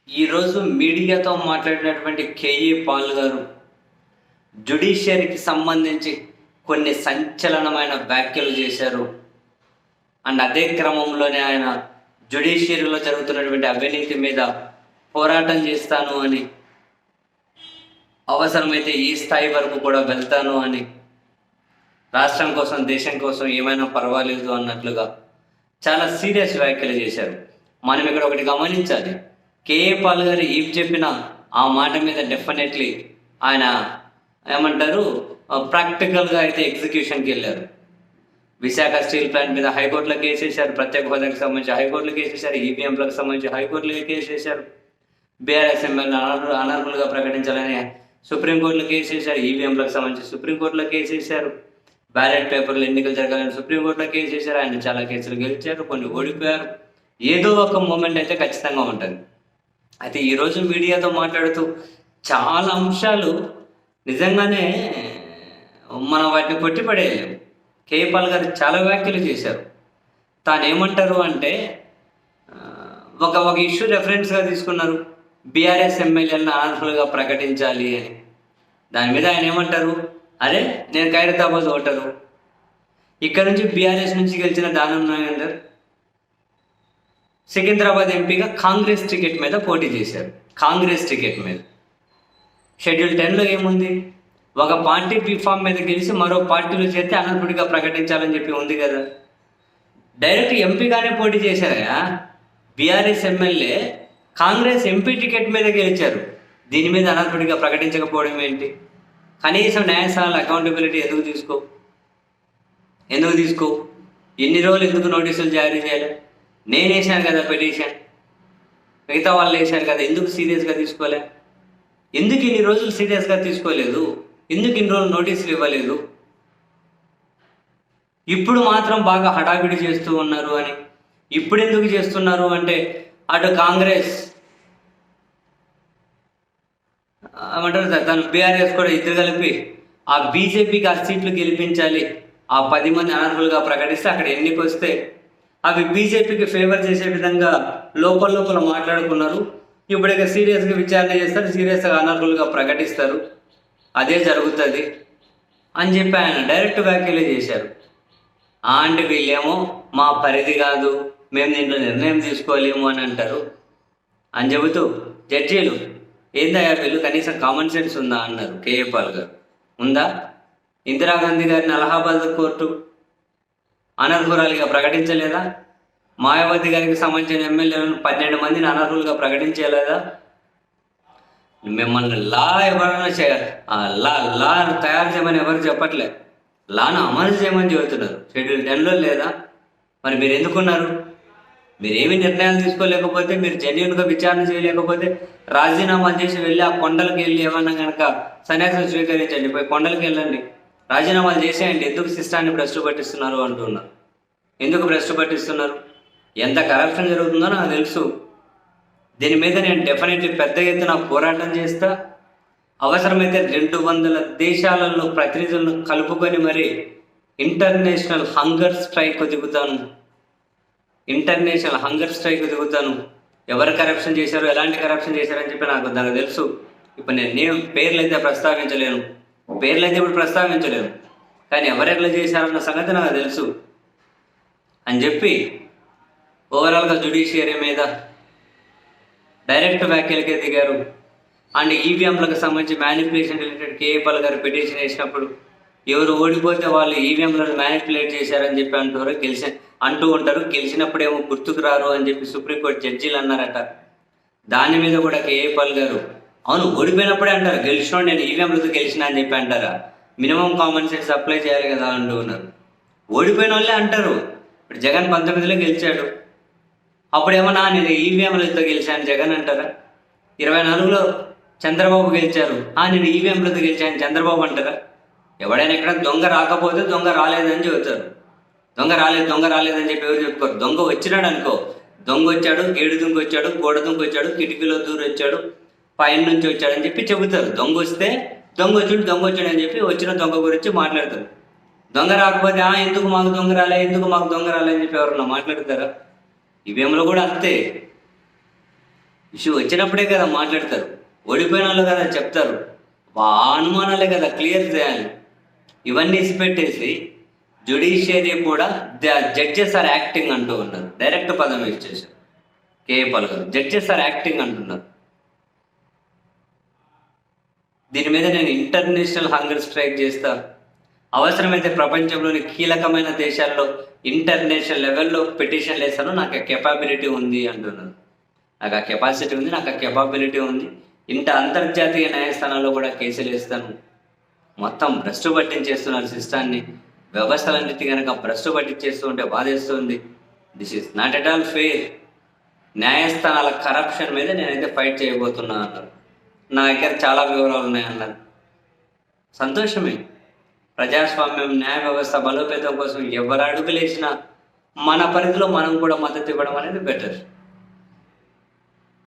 ఈరోజు మీడియాతో మాట్లాడినటువంటి కేఏ పాల్ గారు జ్యుడిషియరీకి సంబంధించి కొన్ని సంచలనమైన వ్యాఖ్యలు చేశారు. అండ్ అదే క్రమంలోనే ఆయన జ్యుడిషియరీలో జరుగుతున్నటువంటి అవినీతి మీద పోరాటం చేస్తాను అని, అవసరమైతే ఈ స్థాయి వరకు కూడా వెళ్తాను అని, రాష్ట్రం కోసం దేశం కోసం ఏమైనా పర్వాలేదు అన్నట్లుగా చాలా సీరియస్ వ్యాఖ్యలు చేశారు. మనం ఇక్కడ ఒకటి గమనించాలి. కేఏ పాల్ గారు ఏం చెప్పినా ఆ మాట మీద డెఫినెట్లీ ఆయన ఏమంటారు ప్రాక్టికల్గా అయితే ఎగ్జిక్యూషన్కి వెళ్ళారు. విశాఖ స్టీల్ ప్లాంట్ మీద హైకోర్టులో కేసు వేశారు, ప్రత్యేక హోదాకి సంబంధించి హైకోర్టులో కేసు వేశారు, ఈవీఎంలకు సంబంధించి హైకోర్టులో కేసు వేశారు, బీఆర్ఎస్ ఎమ్మెల్యే అనర్హులుగా ప్రకటించాలని సుప్రీంకోర్టులో కేసు వేశారు, ఈవీఎంలకు సంబంధించి సుప్రీంకోర్టులో కేసు వేశారు, బ్యాలెట్ పేపర్లు ఎన్నికలు జరగాలని సుప్రీంకోర్టులో కేసు వేశారు. ఆయన చాలా కేసులు గెలిచారు, కొన్ని ఓడిపోయారు. ఏదో ఒక మూమెంట్ అయితే ఖచ్చితంగా ఉంటుంది. అయితే ఈరోజు మీడియాతో మాట్లాడుతూ చాలా అంశాలు నిజంగానే మనం వాటిని కొట్టిపడేయలేము. కేఏ పాల్ గారు చాలా వ్యాఖ్యలు చేశారు. తాను ఏమంటారు అంటే ఒక ఇష్యూ రెఫరెన్స్గా తీసుకున్నారు, బీఆర్ఎస్ ఎమ్మెల్యేలను అనర్హులుగా ప్రకటించాలి అని. దాని మీద ఆయన ఏమంటారు, అరే నేను ఖైరతాబాద్ ఓటరు, ఇక్కడ నుంచి బీఆర్ఎస్ నుంచి గెలిచిన దానం నాగేందర్ సికింద్రాబాద్ ఎంపీగా కాంగ్రెస్ టికెట్ మీద పోటీ చేశారు. కాంగ్రెస్ టికెట్ మీద షెడ్యూల్ 10లో ఏముంది, ఒక పార్టీ బీఫామ్ మీద గెలిచి మరో పార్టీలో చేస్తే అనర్హుడిగా ప్రకటించాలని చెప్పి ఉంది కదా. డైరెక్ట్ ఎంపీగానే పోటీ చేశారా. BRS MLA Congress MP ticket మీద గెలిచారు, దీని మీద అనర్హుడిగా ప్రకటించకపోవడం ఏంటి? కనీసం న్యాయస్థానాల అకౌంటబిలిటీ ఎందుకు తీసుకో? ఎన్ని రోజులు ఎందుకు నోటీసులు జారీ చేయాలి? నేను వేసాను కదా పిటిషన్, మిగతా వాళ్ళు వేశారు కదా, ఎందుకు సీరియస్గా తీసుకోలే? ఎందుకు ఇన్ని రోజులు సీరియస్గా తీసుకోలేదు? ఎందుకు ఇన్ని రోజులు నోటీసులు ఇవ్వలేదు? ఇప్పుడు మాత్రం బాగా హడావిడి చేస్తూ ఉన్నారు అని. ఇప్పుడు ఎందుకు చేస్తున్నారు అంటే, అటు కాంగ్రెస్ ఏమంటారు, తను బీఆర్ఎస్ కూడా ఇద్దరు కలిపి ఆ బీజేపీకి ఆ సీట్లు గెలిపించాలి, ఆ 10 మంది అనర్హులుగా ప్రకటిస్తే అక్కడ ఎన్నిక వస్తే అవి బీజేపీకి ఫేవర్ చేసే విధంగా లోపల మాట్లాడుకున్నారు. ఇప్పుడు ఇక సీరియస్గా విచారణ చేస్తారు, సీరియస్గా అనర్హులుగా ప్రకటిస్తారు, అదే జరుగుతుంది అని చెప్పి ఆయన డైరెక్ట్ వ్యాఖ్యలే చేశారు. అంటే వీళ్ళేమో మా పరిధి కాదు, మేము దీంట్లో నిర్ణయం తీసుకోలేము అని అంటారు అని చెబుతూ జడ్జీలు ఏందయ్యా వీళ్ళు కనీసం కామన్ సెన్స్ ఉందా అన్నారు కేఏ పాల్ గారు. ఉందా? ఇందిరాగాంధీ గారిని అలహాబాద్ కోర్టు అనర్హురాలిగా ప్రకటించలేదా? మాయావతి గారికి సంబంధించిన ఎమ్మెల్యేలను 12 మందిని అనర్హులుగా ప్రకటించలేదా? మిమ్మల్ని లా తయారు చేయమని ఎవరు చెప్పట్లే, లాను అమలు చేయమని చెబుతున్నారు. షెడ్యూల్ 10లో లేదా? మరి మీరు ఎందుకున్నారు? మీరేమి నిర్ణయాలు తీసుకోలేకపోతే, మీరు జెన్యున్గా విచారణ చేయలేకపోతే రాజీనామా చేసి వెళ్ళి ఆ కొండలకు వెళ్ళి ఏమన్నా కనుక సన్యాసం స్వీకరించండి, పోయి కొండలకు వెళ్ళండి, రాజీనామాలు చేసేయండి. ఎందుకు సిస్టాన్ని భ్రష్టు పట్టిస్తున్నారు అంటున్నారు. ఎందుకు భ్రష్టు పట్టిస్తున్నారు? ఎంత కరప్షన్ జరుగుతుందో నాకు తెలుసు. దీని మీద నేను డెఫినెట్లీ పెద్ద ఎత్తున పోరాటం చేస్తా. అవసరమైతే 200 దేశాలలో ప్రతినిధులను కలుపుకొని మరి ఇంటర్నేషనల్ హంగర్ స్ట్రైక్ దిగుతాను. ఎవరు కరప్షన్ చేశారు, ఎలాంటి కరప్షన్ చేశారని చెప్పి నాకు తెలుసు. ఇప్పుడు నేను పేర్లు అయితే ప్రస్తావించలేను, కానీ ఎవరెట్లా చేశారన్న సంగతి నాకు తెలుసు అని చెప్పి ఓవరాల్గా జ్యుడిషియరీ మీద డైరెక్ట్ వ్యాఖ్యలకే దిగారు. అండ్ ఈవీఎంలకు సంబంధించి మ్యానిపులేషన్ రిలేటెడ్ కేఏ పాల్ గారు పిటిషన్ వేసినప్పుడు ఎవరు ఓడిపోతే వాళ్ళు ఈవీఎంలను మ్యానిపులేట్ చేశారని చెప్పి అంటూ ఉంటారు. గెలిచినప్పుడేమో గుర్తుకు రారు అని చెప్పి సుప్రీంకోర్టు జడ్జీలు అన్నారట. దాని మీద కూడా కేఏ పాల్ గారు అవును ఓడిపోయినప్పుడే అంటారు, గెలిచినోడు నేను ఈవీఎంలతో గెలిచిన అని చెప్పి అంటారా? మినిమం కామన్ సెన్స్ అప్లై చేయాలి కదా అంటూ ఉన్నారు. ఓడిపోయిన వాళ్ళే అంటారు. ఇప్పుడు జగన్ 19లో గెలిచాడు, అప్పుడేమన్నా నేను ఈవీఎంలతో గెలిచాను జగన్ అంటారా? 24లో చంద్రబాబు గెలిచారు, నేను ఈవీఎంలతో గెలిచాను చంద్రబాబు అంటారా? ఎవడైనా ఎక్కడ దొంగ రాకపోతే దొంగ రాలేదని చెబుతారు. దొంగ రాలేదని చెప్పి ఎవరు చెప్పుకోరు. దొంగ వచ్చినాడు అనుకో, దొంగ వచ్చాడు, గేడు దుంగ వచ్చాడు, గోడ దుంగ వచ్చాడు, కిటికీలో దూరం వచ్చాడు, పైన నుంచి వచ్చాడని చెప్పి చెబుతారు. దొంగ వస్తే దొంగ వచ్చాడు అని చెప్పి వచ్చిన దొంగ గురించి మాట్లాడతారు. దొంగ రాకపోతే ఎందుకు మాకు దొంగ రాలే అని చెప్పి ఎవరన్నా మాట్లాడతారా? ఈవీఎంలో కూడా అంతే. ఇష్యూ వచ్చినప్పుడే కదా మాట్లాడతారు, ఓడిపోయిన వాళ్ళు కదా చెప్తారు, ఆ అనుమానాలే కదా క్లియర్ చేయాలి. ఇవన్నీ ఇసిపెట్టేసి జ్యుడిషియరీ కూడా జడ్జెస్ ఆర్ యాక్టింగ్ అంటూ ఉన్నారు. డైరెక్ట్ పదం యూజ్ చేశారు కేఏ పాల్ గారు, జడ్జెస్ ఆర్ యాక్టింగ్ అంటున్నారు. దీని మీద నేను ఇంటర్నేషనల్ హంగర్ స్ట్రైక్ చేస్తా. అవసరమైతే ప్రపంచంలోని కీలకమైన దేశాల్లో ఇంటర్నేషనల్ లెవెల్లో పిటిషన్లు వేస్తాను. నాకు ఆ కెపాబిలిటీ ఉంది అంటున్నాను. నాకు ఆ కెపాసిటీ ఉంది, నాకు ఆ కెపాబిలిటీ ఉంది. అంతర్జాతీయ న్యాయస్థానాల్లో కూడా కేసులు వేస్తాను. మొత్తం భ్రష్టు పట్టించేస్తున్నారు సిస్టాన్ని, వ్యవస్థలన్నిటి కనుక భ్రష్టు పట్టించేస్తూ ఉంటే బాధేస్తుంది. This is not at all fair. న్యాయస్థానాల కరప్షన్ మీద నేనైతే ఫైట్ చేయబోతున్నా అన్నారు. నా దగ్గర చాలా వివరాలు ఉన్నాయన్నారు. సంతోషమే. ప్రజాస్వామ్యం, న్యాయ వ్యవస్థ బలోపేతం కోసం ఎవరు అడుగులేసినా మన పరిధిలో మనం కూడా మద్దతు ఇవ్వడం అనేది బెటర్.